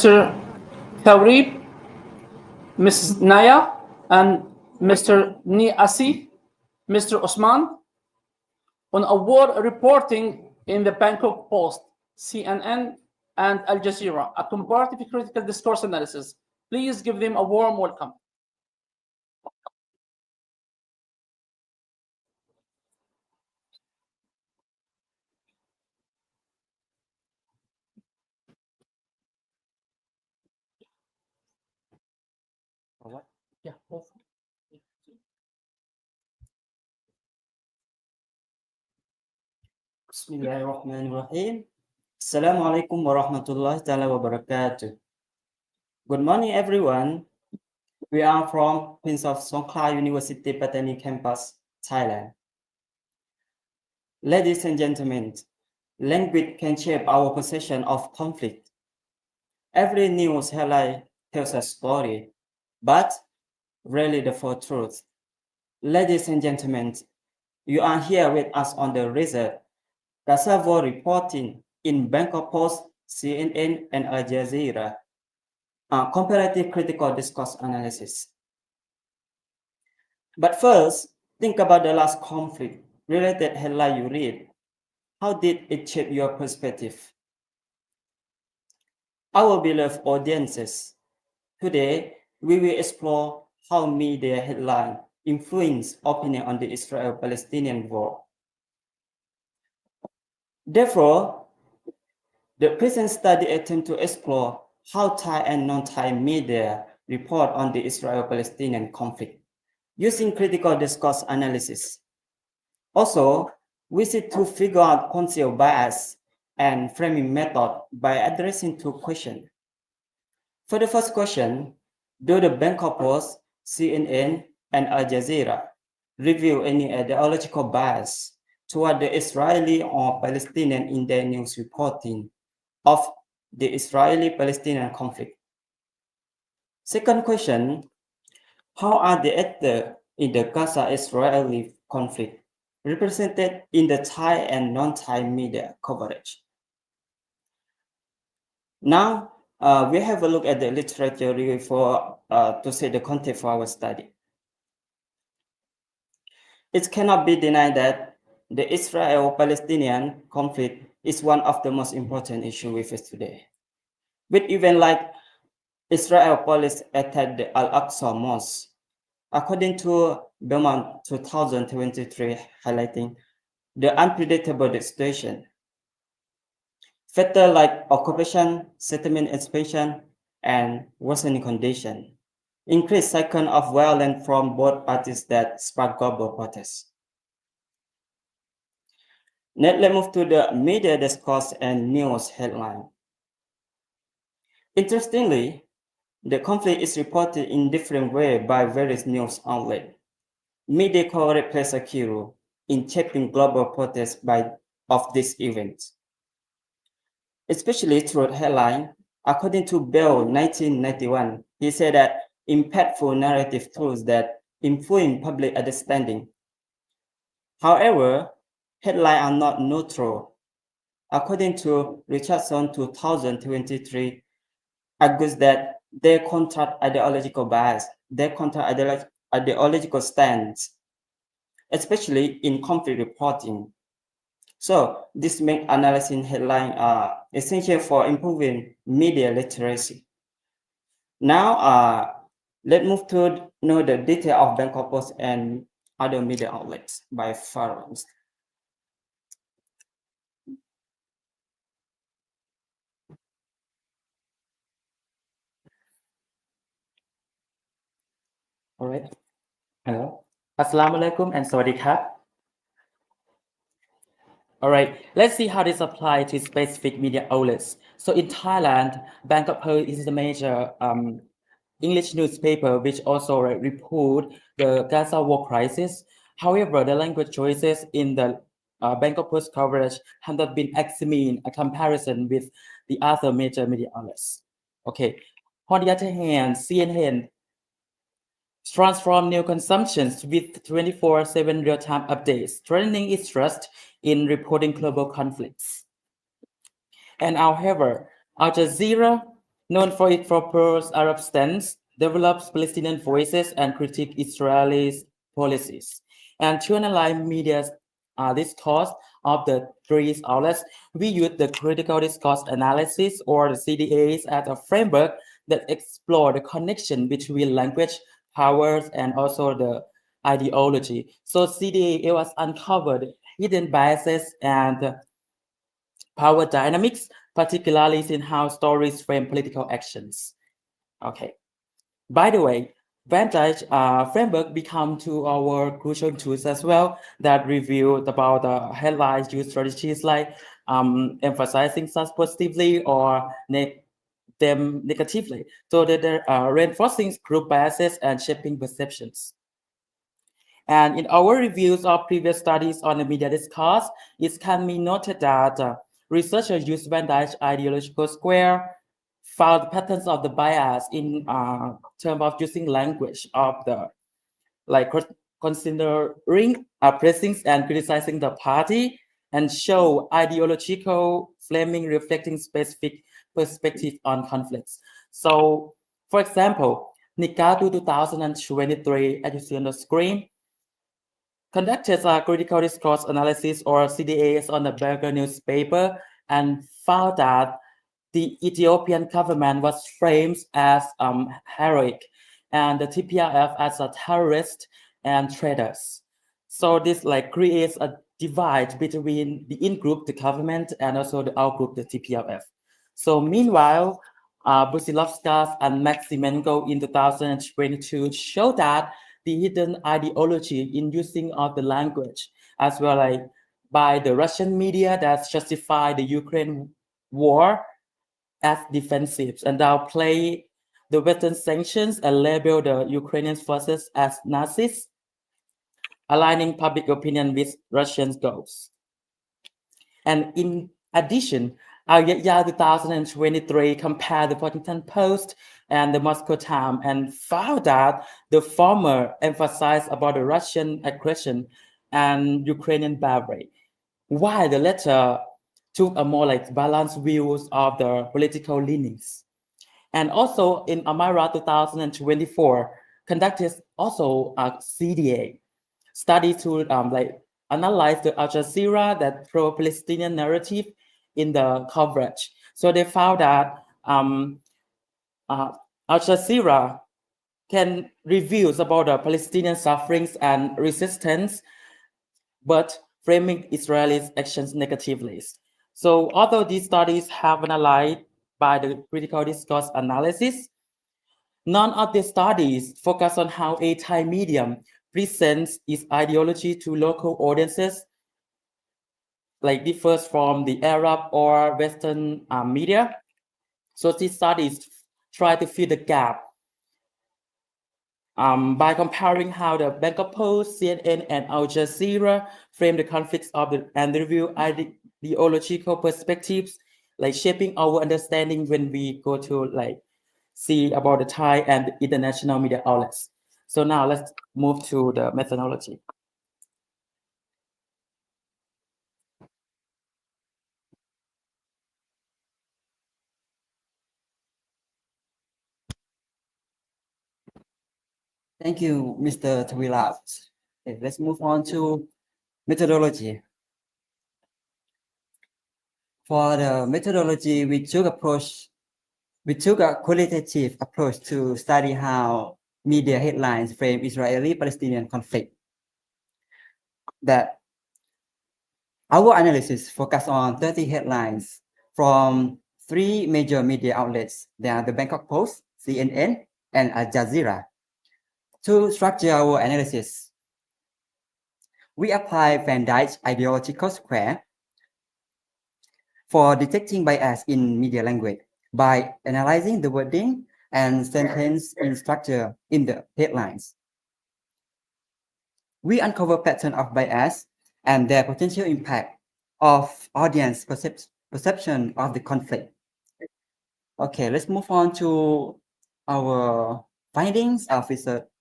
Mr. Thaweelarp, Ms. Nayah, and Mr. Ni-asi, Mr. Usman, on award reporting in the Bangkok Post, CNN, and Al-Jazeera, a comparative critical discourse analysis. Please give them a warm welcome. What? Yeah. Bismillahirrahmanirrahim. Assalamualaikum warahmatullahi wabarakatuh. Good morning, everyone. We are from Prince of Songkhla University Pattani Campus, Thailand. Ladies and gentlemen, language can shape our perception of conflict. Every news headline tells a story, but rarely the full truth. Ladies and gentlemen, you are here with us on the result. Kasavo reporting in Bangkok Post, CNN, and Al-Jazeera. Comparative critical discourse analysis. But first, think about the last conflict-related headline you read. How did it shape your perspective? Our beloved audiences, today we will explore how media headline influence opinion on the Israel-Palestinian war. Therefore, the present study attempts to explore how Thai and non-Thai media report on the Israel-Palestinian conflict using critical discourse analysis. Also, we seek to figure out concealed bias and framing method by addressing two questions. For the first question, do the Bangkok Post, CNN, and Al Jazeera reveal any ideological bias toward the Israeli or Palestinian in their news reporting of the Israeli-Palestinian conflict? Second question, how are the actors in the Gaza-Israeli conflict represented in the Thai and non-Thai media coverage? Now, we have a look at the literature review to set the context for our study. It cannot be denied that the Israel-Palestinian conflict is one of the most important issues we face today. With events like Israel police attacked the Al-Aqsa Mosque, according to Belmont 2023, highlighting the unpredictable situation. Factors like occupation, settlement expansion, and worsening condition increased cycle of violence from both parties that sparked global protests. Now let's move to the media discourse and news headline. Interestingly, the conflict is reported in different ways by various news outlets. Media coverage plays a key role in shaping global protests of these events, especially through headline. According to Bell 1991, he said that impactful narrative tools that influence public understanding. However, headlines are not neutral. According to Richardson 2023, argues that they contract ideological bias, they contract ideological stance, especially in conflict reporting. So this makes analyzing headline essential for improving media literacy. Now, let's move to know the detail of Bangkok Post and other media outlets by forums. All right. Hello. Assalamu alaikum and sawadee krab. All right, let's see how this applies to specific media outlets. So in Thailand, Bangkok Post is the major English newspaper which also report the Gaza war crisis. However, the language choices in the Bangkok Post coverage have not been examined in comparison with the other major media outlets. Okay. On the other hand, CNN transform new consumptions with 24/7 real-time updates, strengthening its trust in reporting global conflicts. And however, Al Jazeera known for its pro-Arab stance, develops Palestinian voices and critique Israeli policies. And to analyze media's discourse of the three outlets, we use the critical discourse analysis, or the CDAs, as a framework that explore the connection between language, powers, and also the ideology. So CDA was uncovered hidden biases and power dynamics, particularly in how stories frame political actions. Okay. By the way, Vantage framework become to our crucial tools as well that reveal about the headlines use strategies like emphasizing such positively or them negatively. So that they're reinforcing group biases and shaping perceptions. And in our reviews of previous studies on the media discourse, it can be noted that researchers use Van Dyke's ideological square, found patterns of the bias in terms of using language of the like considering pressings and criticizing the party, and show ideological framing reflecting specific perspective on conflicts. So, for example, Nikatu 2023, as you see on the screen, conducted a critical discourse analysis, or CDAs, on the Burger newspaper and found that the Ethiopian government was framed as heroic and the TPLF as a terrorist and traitors. So this like creates a divide between the in-group, the government, and also the out-group, the TPLF. So meanwhile, Busilovskas and Maximenko in 2022 showed that the hidden ideology in using of the language, as well like by the Russian media that justify the Ukraine war as defensive and downplay the Western sanctions and label the Ukrainian forces as Nazis, aligning public opinion with Russian goals. And in addition, Al-Jazeera 2023 compared the Washington Post and the Moscow Times and found that the former emphasized about the Russian aggression and Ukrainian bravery, while the latter took a more like balanced views of the political leanings. And also in Amira 2024, conducted also a CDA study to like analyze the Al Jazeera, that pro-Palestinian narrative in the coverage. So they found that Al Jazeera can reveal about the Palestinian sufferings and resistance, but framing Israelis' actions negatively. So although these studies have analyzed by the critical discourse analysis, none of the studies focus on how a Thai medium presents its ideology to local audiences, like differs from the Arab or Western media. So these studies try to fill the gap by comparing how the Bangkok Post, CNN, and Al Jazeera frame the conflicts of and review ideological perspectives, like shaping our understanding when we go to like see about the Thai and international media outlets. So now let's move to the methodology. Thank you, Mr. Thaweelarp. Okay, let's move on to methodology. For the methodology, we took a qualitative approach to study how media headlines frame Israeli-Palestinian conflict. That our analysis focused on 30 headlines from 3 major media outlets. They are the Bangkok Post, CNN, and Al Jazeera. To structure our analysis, we apply Van Dyke's ideological square for detecting bias in media language by analyzing the wording and sentence in structure in the headlines. We uncover pattern of bias and their potential impact of audience perception of the conflict. Okay, let's move on to our findings of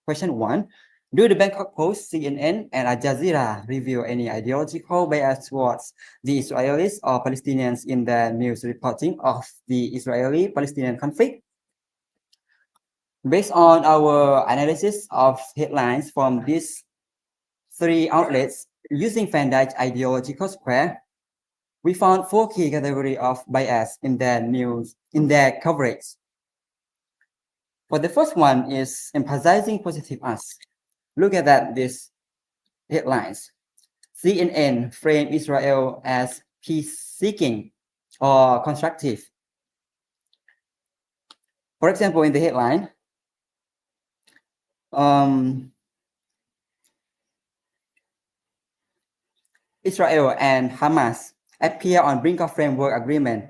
question 1. Do the Bangkok Post, CNN, and Al-Jazeera reveal any ideological bias towards the Israelis or Palestinians in their news reporting of the Israeli-Palestinian conflict? Based on our analysis of headlines from these three outlets using Van Dyke's ideological square, we found 4 key categories of bias in their coverage. For the first one is emphasizing positive us. Look at that, these headlines. CNN frame Israel as peace-seeking or constructive. For example, in the headline, Israel and Hamas appear on brink of framework agreement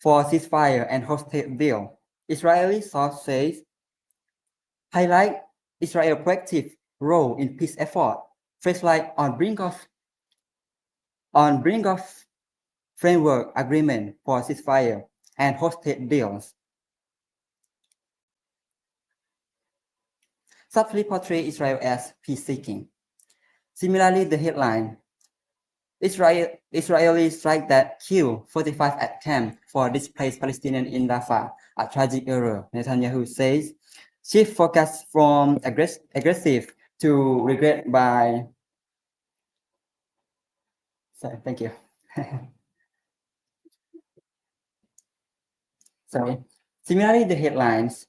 for ceasefire and hostage deal. Israeli source says highlight Israel's proactive role in peace effort. First like on brink of framework agreement for ceasefire and hostage deals. Subtly portray Israel as peace-seeking. Similarly, the headline, Israeli strike that kill 45 at camp for displaced Palestinians in Rafah, a tragic error. Netanyahu says, shift focus from aggressive to regret by... Sorry, thank you. Sorry. Similarly, the headlines,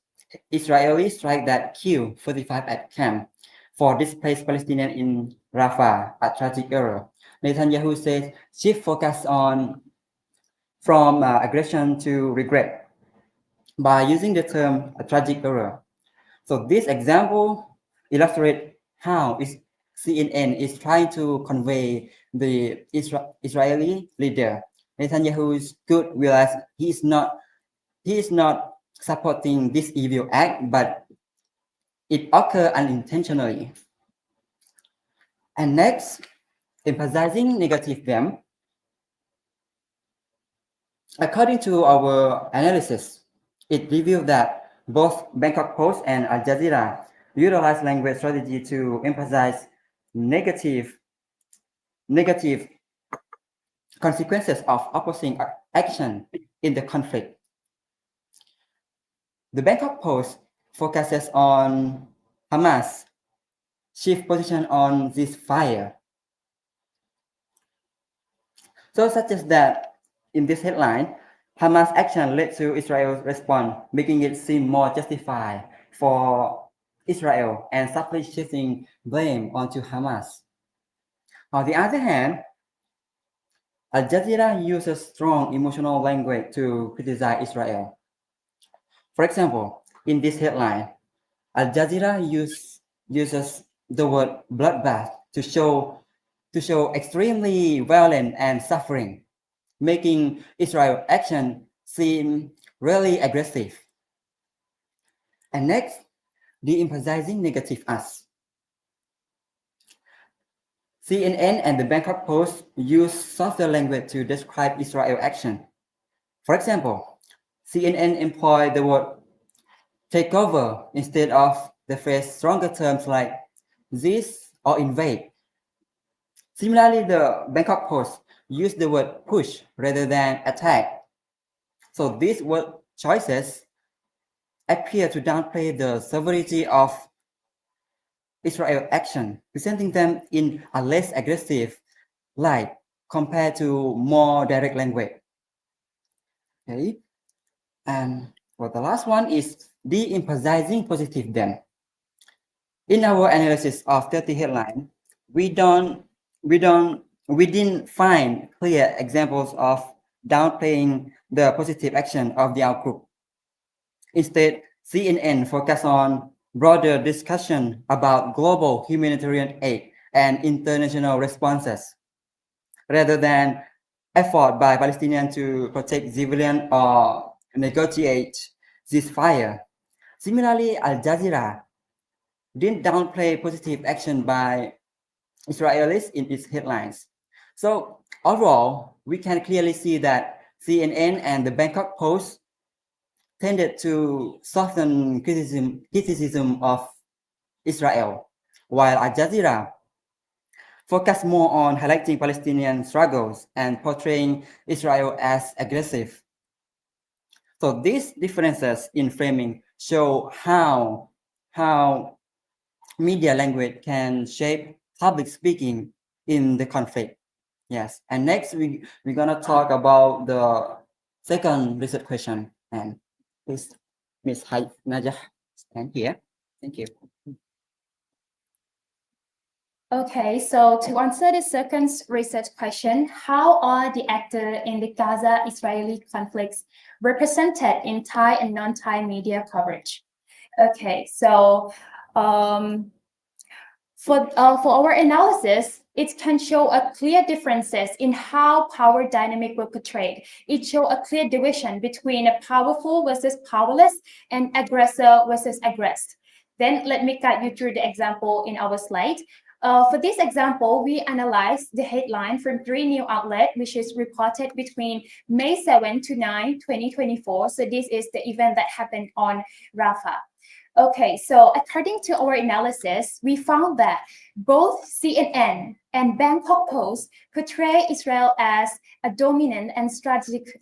Israeli strike that kill 45 at camp for displaced Palestinians in Rafah, a tragic error. Netanyahu says shift focus from aggression to regret by using the term a tragic error. So this example illustrates how CNN is trying to convey the Israeli leader. Netanyahu's could realize he is not supporting this evil act, but it occurred unintentionally. And next, emphasizing negative them. According to our analysis, it revealed that both Bangkok Post and Al Jazeera utilize language strategy to emphasize negative consequences of opposing action in the conflict. The Bangkok Post focuses on Hamas' shift position on this fire. So such as that in this headline, Hamas action led to Israel's response, making it seem more justified for Israel and subtly shifting blame onto Hamas. On the other hand, Al Jazeera uses strong emotional language to criticize Israel. For example, in this headline, Al Jazeera uses the word bloodbath to show extremely violent and suffering, making Israel action seem really aggressive. And next, de-emphasizing negative us. CNN and the Bangkok Post use softer language to describe Israel action. For example, CNN employed the word takeover instead of the phrase stronger terms like this or invade. Similarly, the Bangkok Post used the word push rather than attack. So these word choices appear to downplay the severity of Israel action, presenting them in a less aggressive light compared to more direct language. Okay, and for the last one is de-emphasizing positive them. In our analysis of 30 headline, we didn't find clear examples of downplaying the positive action of the outgroup. Instead, CNN focused on broader discussion about global humanitarian aid and international responses, rather than effort by Palestinians to protect civilians or negotiate ceasefire. Similarly, Al Jazeera didn't downplay positive action by Israelis in its headlines. So overall, we can clearly see that CNN and the Bangkok Post tended to soften criticism of Israel, while Al-Jazeera focused more on highlighting Palestinian struggles and portraying Israel as aggressive. So these differences in framing show how media language can shape public speaking in the conflict. Yes, and next we're gonna talk about the second research question. And please, Ms. Nayah, stand here. Thank you. Okay, so to answer the second research question, how are the actors in the Gaza-Israeli conflicts represented in Thai and non-Thai media coverage? Okay, so for our analysis, it can show a clear differences in how power dynamic were portrayed. It shows a clear division between a powerful versus powerless and aggressor versus aggressed. Then let me guide you through the example in our slide. For this example, we analyzed the headline from 3 new outlets, which is reported between May 7 to 9, 2024. So this is the event that happened on Rafah. Okay, so according to our analysis, we found that both CNN and Bangkok Post portray Israel as a dominant and strategic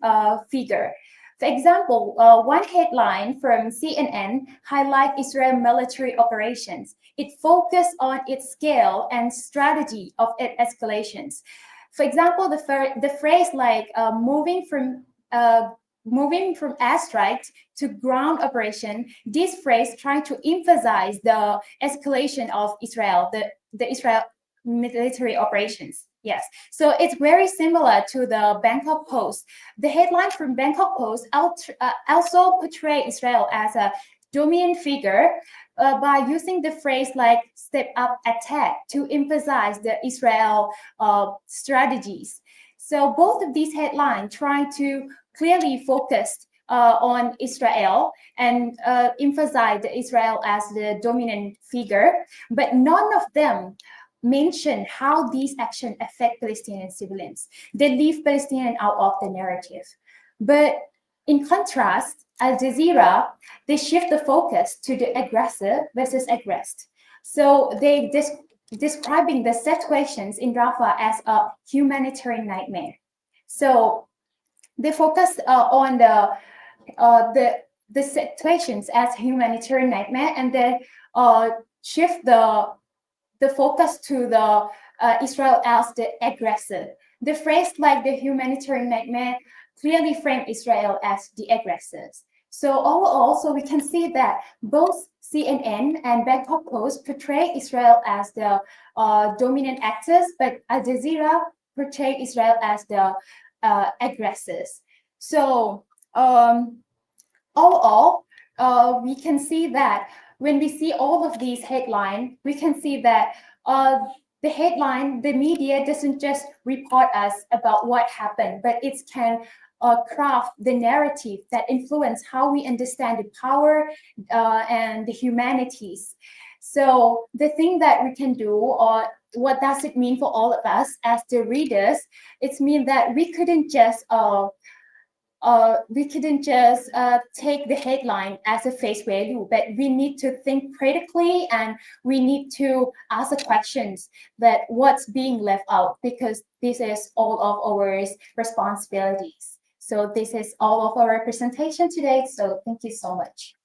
figure. For example, one headline from CNN highlights Israel military operations. It focused on its scale and strategy of its escalations. For example, the phrase like moving from airstrike to ground operation, this phrase trying to emphasize the escalation of Israel, the Israel military operations. Yes, so it's very similar to the Bangkok Post. The headline from Bangkok Post also portray Israel as a dominant figure by using the phrase like step up attack to emphasize the Israel strategies. So both of these headlines try to clearly focus on Israel and emphasize Israel as the dominant figure, but none of them mention how these actions affect Palestinian civilians. They leave Palestinians out of the narrative. But in contrast, Al Jazeera, they shift the focus to the aggressor versus aggressed. So they describing the situations in Rafah as a humanitarian nightmare. So they focus on the situations as humanitarian nightmare, and they shift the focus to the Israel as the aggressor. The phrase like the humanitarian nightmare clearly frame Israel as the aggressors. So overall, so we can see that both CNN and Bangkok Post portray Israel as the dominant actors, but Al Jazeera portray Israel as the aggressors. So overall, we can see that when we see all of these headlines, we can see that the headline, the media doesn't just report us about what happened, but it can craft the narrative that influence how we understand the power and the humanities. So the thing that we can do, or what does it mean for all of us as the readers, it means that we couldn't just take the headline as a face value, but we need to think critically, and we need to ask the questions that what's being left out, because this is all of our responsibilities. So this is all of our presentation today. So thank you so much.